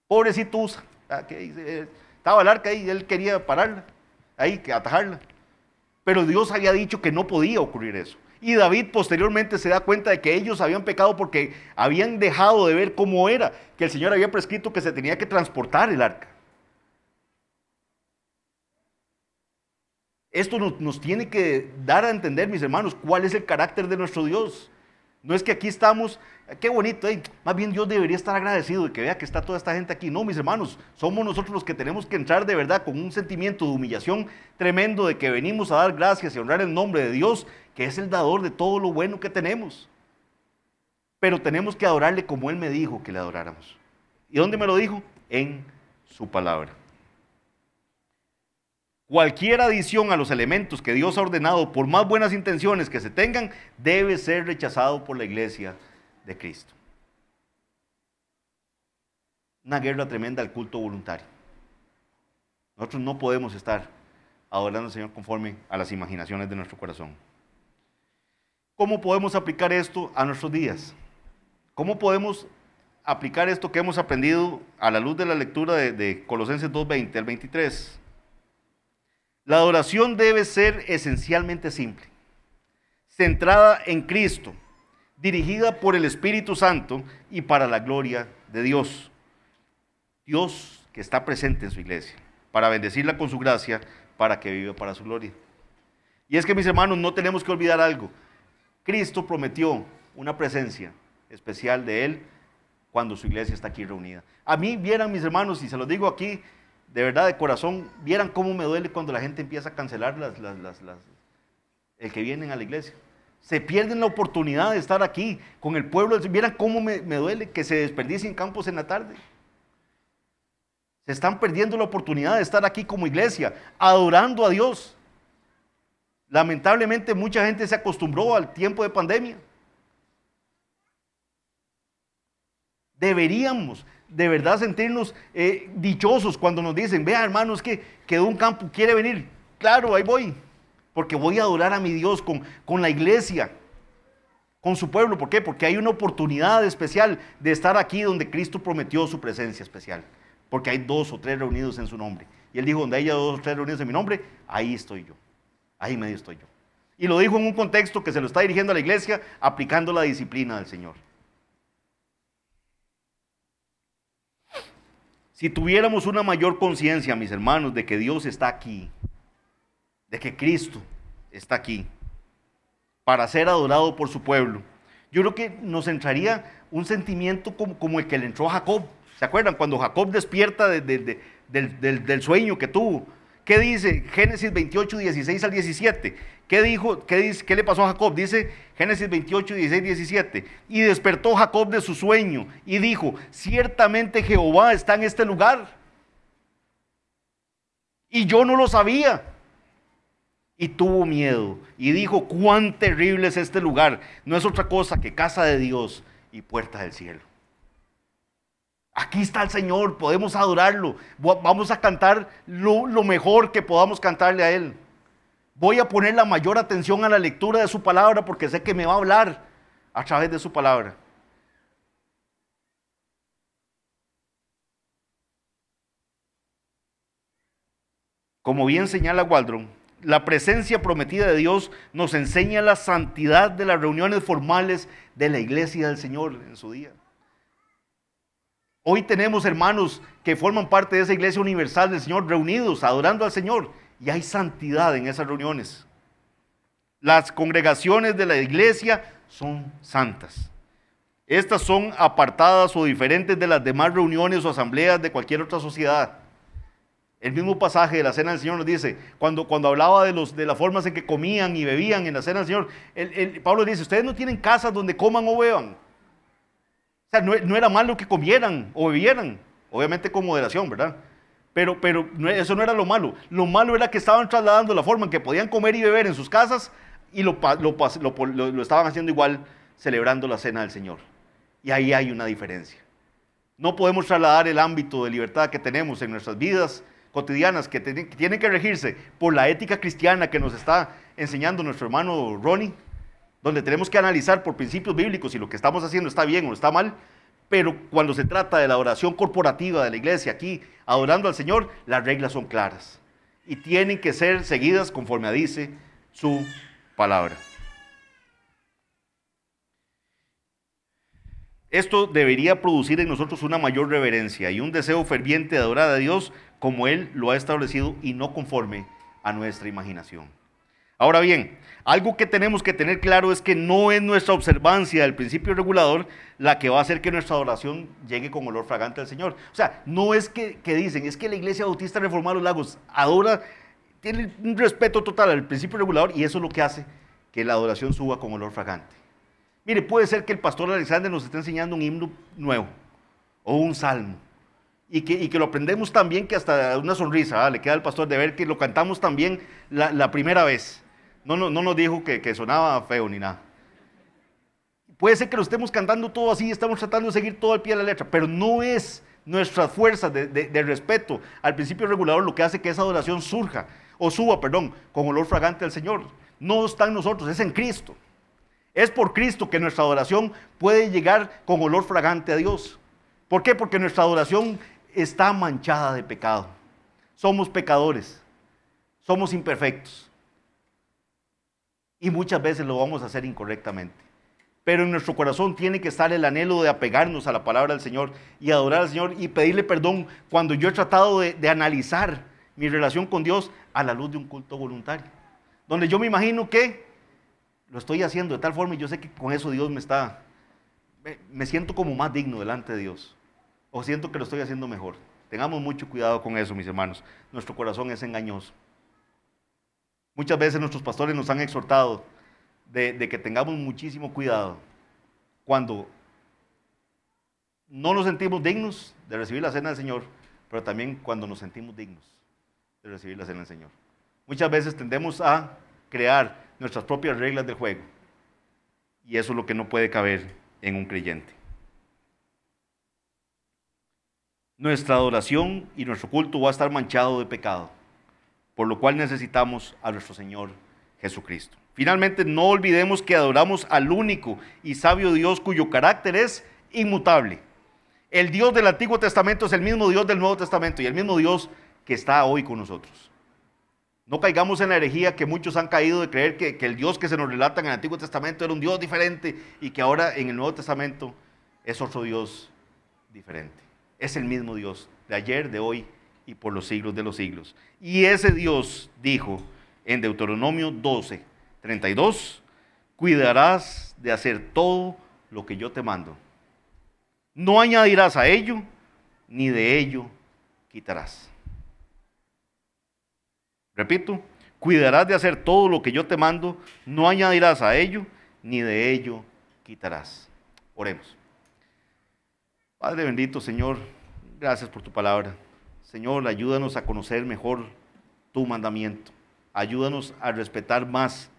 Pobrecito Usa. Estaba el arca ahí y él quería pararla, ahí, atajarla. Pero Dios había dicho que no podía ocurrir eso. Y David posteriormente se da cuenta de que ellos habían pecado porque habían dejado de ver cómo era, que el Señor había prescrito que se tenía que transportar el arca. Esto nos tiene que dar a entender, mis hermanos, cuál es el carácter de nuestro Dios. No es que aquí estamos, qué bonito, más bien Dios debería estar agradecido de que vea que está toda esta gente aquí. No, mis hermanos, somos nosotros los que tenemos que entrar de verdad con un sentimiento de humillación tremendo, de que venimos a dar gracias y a honrar el nombre de Dios, que es el dador de todo lo bueno que tenemos. Pero tenemos que adorarle como Él me dijo que le adoráramos. ¿Y dónde me lo dijo? En su palabra. Cualquier adición a los elementos que Dios ha ordenado, por más buenas intenciones que se tengan, debe ser rechazado por la iglesia de Cristo. Una guerra tremenda al culto voluntario. Nosotros no podemos estar adorando al Señor conforme a las imaginaciones de nuestro corazón. ¿Cómo podemos aplicar esto a nuestros días? ¿Cómo podemos aplicar esto que hemos aprendido a la luz de la lectura de Colosenses 2:20 al 23? La adoración debe ser esencialmente simple, centrada en Cristo, dirigida por el Espíritu Santo y para la gloria de Dios. Dios que está presente en su iglesia, para bendecirla con su gracia, para que viva para su gloria. Y es que, mis hermanos, no tenemos que olvidar algo. Cristo prometió una presencia especial de Él cuando su iglesia está aquí reunida. A mí, vieran, mis hermanos, y se los digo aquí, de verdad, de corazón, vieran cómo me duele cuando la gente empieza a cancelar el que vienen a la iglesia. Se pierden la oportunidad de estar aquí con el pueblo. Vieran cómo me duele que se desperdicien campos en la tarde. Se están perdiendo la oportunidad de estar aquí como iglesia, adorando a Dios. Lamentablemente mucha gente se acostumbró al tiempo de pandemia. Deberíamos de verdad sentirnos dichosos cuando nos dicen, vea hermanos que quedó un campo, quiere venir. Claro, ahí voy, porque voy a adorar a mi Dios con la iglesia, con su pueblo. ¿Por qué? Porque hay una oportunidad especial de estar aquí donde Cristo prometió su presencia especial. Porque hay 2 o 3 reunidos en su nombre. Y Él dijo, donde haya 2 o 3 reunidos en mi nombre, ahí estoy yo. Ahí medio estoy yo. Y lo dijo en un contexto que se lo está dirigiendo a la iglesia, aplicando la disciplina del Señor. Si tuviéramos una mayor conciencia, mis hermanos, de que Dios está aquí, de que Cristo está aquí, para ser adorado por su pueblo, yo creo que nos entraría un sentimiento como el que le entró a Jacob. ¿Se acuerdan? Cuando Jacob despierta del sueño que tuvo, ¿Qué dice Génesis 28, 16 al 17? ¿Qué le pasó a Jacob? Dice Génesis 28, 16, 17. Y despertó Jacob de su sueño y dijo, ciertamente Jehová está en este lugar. Y yo no lo sabía. Y tuvo miedo y dijo, cuán terrible es este lugar. No es otra cosa que casa de Dios y puerta del cielo. Aquí está el Señor, podemos adorarlo. Vamos a cantar lo mejor que podamos cantarle a Él. Voy a poner la mayor atención a la lectura de su palabra porque sé que me va a hablar a través de su palabra. Como bien señala Waldron, la presencia prometida de Dios nos enseña la santidad de las reuniones formales de la iglesia del Señor en su día. Hoy tenemos hermanos que forman parte de esa iglesia universal del Señor reunidos, adorando al Señor, y hay santidad en esas reuniones. Las congregaciones de la iglesia son santas. Estas son apartadas o diferentes de las demás reuniones o asambleas de cualquier otra sociedad. El mismo pasaje de la cena del Señor nos dice, cuando hablaba de las formas en que comían y bebían en la cena del Señor, Pablo dice, ustedes no tienen casas donde coman o beban. O sea, no era malo que comieran o bebieran, obviamente con moderación, ¿verdad? Pero eso no era lo malo. Lo malo era que estaban trasladando la forma en que podían comer y beber en sus casas y lo estaban haciendo igual, celebrando la cena del Señor. Y ahí hay una diferencia. No podemos trasladar el ámbito de libertad que tenemos en nuestras vidas cotidianas, que tienen que regirse por la ética cristiana que nos está enseñando nuestro hermano Ronnie, donde tenemos que analizar por principios bíblicos si lo que estamos haciendo está bien o está mal, pero cuando se trata de la adoración corporativa de la iglesia aquí, adorando al Señor, las reglas son claras y tienen que ser seguidas conforme dice su palabra. Esto debería producir en nosotros una mayor reverencia y un deseo ferviente de adorar a Dios como Él lo ha establecido y no conforme a nuestra imaginación. Ahora bien, algo que tenemos que tener claro es que no es nuestra observancia del principio regulador la que va a hacer que nuestra adoración llegue con olor fragante al Señor. O sea, no es que dicen, es que la Iglesia Bautista Reformada de los Lagos adora, tiene un respeto total al principio regulador y eso es lo que hace que la adoración suba con olor fragante. Mire, puede ser que el pastor Alexander nos esté enseñando un himno nuevo o un salmo y que lo aprendemos tan bien que hasta una sonrisa le queda al pastor de ver que lo cantamos tan bien la primera vez. No nos dijo que sonaba feo ni nada. Puede ser que lo estemos cantando todo así, estamos tratando de seguir todo al pie de la letra, pero no es nuestra fuerza de respeto al principio regulador lo que hace que esa adoración suba, con olor fragante al Señor. No está en nosotros, es en Cristo. Es por Cristo que nuestra adoración puede llegar con olor fragante a Dios. ¿Por qué? Porque nuestra adoración está manchada de pecado. Somos pecadores, somos imperfectos. Y muchas veces lo vamos a hacer incorrectamente. Pero en nuestro corazón tiene que estar el anhelo de apegarnos a la palabra del Señor y adorar al Señor y pedirle perdón cuando yo he tratado de analizar mi relación con Dios a la luz de un culto voluntario. Donde yo me imagino que lo estoy haciendo de tal forma y yo sé que con eso Dios me siento como más digno delante de Dios. O siento que lo estoy haciendo mejor. Tengamos mucho cuidado con eso, mis hermanos. Nuestro corazón es engañoso. Muchas veces nuestros pastores nos han exhortado de que tengamos muchísimo cuidado cuando no nos sentimos dignos de recibir la cena del Señor, pero también cuando nos sentimos dignos de recibir la cena del Señor. Muchas veces tendemos a crear nuestras propias reglas del juego y eso es lo que no puede caber en un creyente. Nuestra adoración y nuestro culto va a estar manchado de pecado, por lo cual necesitamos a nuestro Señor Jesucristo. Finalmente, no olvidemos que adoramos al único y sabio Dios cuyo carácter es inmutable. El Dios del Antiguo Testamento es el mismo Dios del Nuevo Testamento y el mismo Dios que está hoy con nosotros. No caigamos en la herejía que muchos han caído de creer que el Dios que se nos relata en el Antiguo Testamento era un Dios diferente y que ahora en el Nuevo Testamento es otro Dios diferente. Es el mismo Dios de ayer, de hoy y por los siglos de los siglos. Y ese Dios dijo en Deuteronomio 12:32, cuidarás de hacer todo lo que yo te mando. No añadirás a ello, ni de ello quitarás. Repito, cuidarás de hacer todo lo que yo te mando, no añadirás a ello, ni de ello quitarás. Oremos. Padre bendito, Señor, gracias por tu palabra. Señor, ayúdanos a conocer mejor tu mandamiento. Ayúdanos a respetar más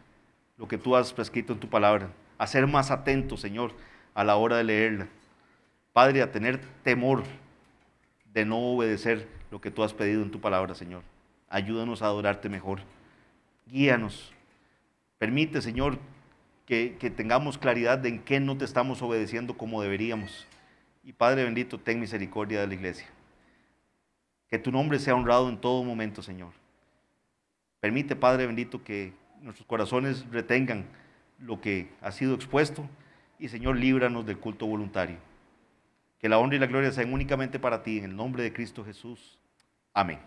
lo que tú has prescrito en tu palabra, a ser más atentos, Señor, a la hora de leerla. Padre, a tener temor de no obedecer lo que tú has pedido en tu palabra, Señor. Ayúdanos a adorarte mejor. Guíanos. Permite, Señor, que tengamos claridad de en qué no te estamos obedeciendo como deberíamos. Y Padre bendito, ten misericordia de la iglesia. Que tu nombre sea honrado en todo momento, Señor. Permite, Padre bendito, que nuestros corazones retengan lo que ha sido expuesto. Y, Señor, líbranos del culto voluntario. Que la honra y la gloria sean únicamente para ti, en el nombre de Cristo Jesús. Amén.